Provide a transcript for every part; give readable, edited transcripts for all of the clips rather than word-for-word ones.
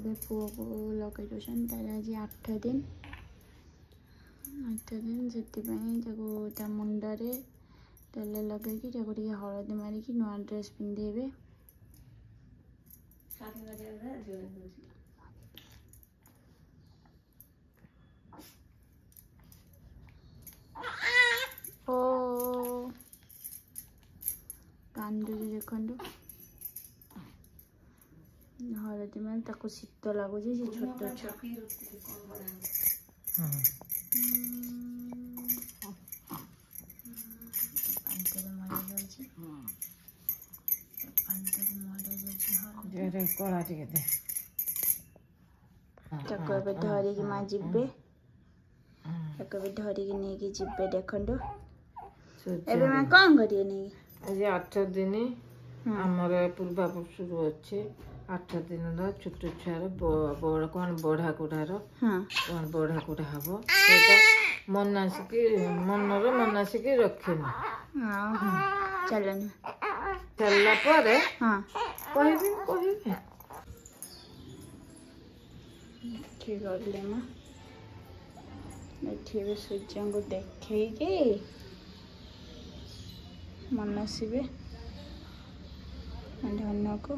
ଏବେ ପୁଅକୁ ଲଗାଇ ଦେଉଛନ୍ତି। ତାର ଆଜି 8 ଦିନ ସେଥିପାଇଁ ତାକୁ ତା ମୁଣ୍ଡରେ ତେଲ ଲଗାଇକି ତାକୁ ଟିକେ ହଳଦୀ ମାରିକି ନୂଆ ଡ୍ରେସ୍ ପିନ୍ଧେଇବେ। ଓ କାନ୍ଦୁଛି ଦେଖନ୍ତୁ। ହଳଦୀ ମାନେ ତାକୁ ଶୀତ ଲାଗୁଛି। ସେ ଛୋଟ ଛୁଆ କଳା ଟିକେ ଦେ। ତାକୁ ଏବେ ଧରିକି ମା ଯିବେ। ତାକୁ ଏବେ ଧରିକି ନେଇକି ଯିବେ। ଦେଖନ୍ତୁ ଏବେ ମା କଣ କରିବେ ନେଇକି? ଆଜି 8 ଦିନ ଆମର ପୂର୍ବାପୁରୁଷରୁ ଅଛି। 8 ଦିନର ଛୋଟ ଛୁଆର ବଡ଼ କ'ଣ ବଢ଼ା କୁଢ଼ାର କ'ଣ ବଢ଼ା କୁଢ଼ା ହବ ସେଇଟା ମନାସିକି ରଖିନି। ଚାଲିଲା ପରେ କହିବି ଠିକ୍ ଗଲେ ମା ଏଠି ଏବେ ସୂର୍ଯ୍ୟଙ୍କୁ ଦେଖେଇକି ମନାସିବେ ଧନକୁ।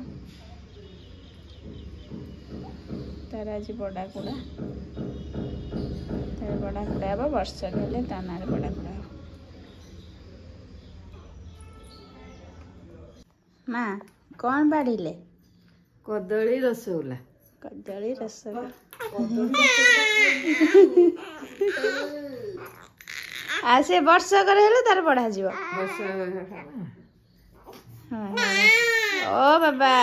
ତାର ଆଜି ବଡ଼ା କୁଡ଼ା ହେବ। ବର୍ଷ ହେଲେ ତା ନାଁରେ ବଡ଼ା କୁଡ଼ା ହେବ। ମା କ'ଣ ବାଡ଼ିଲେ? କଦଳୀ ରସଗୋଲା। କଦଳୀ ରସଗୋଲା। ସେ ବର୍ଷକରେ ହେଲେ ତାର ବଢ଼ା ଯିବ। ଓ ବାବା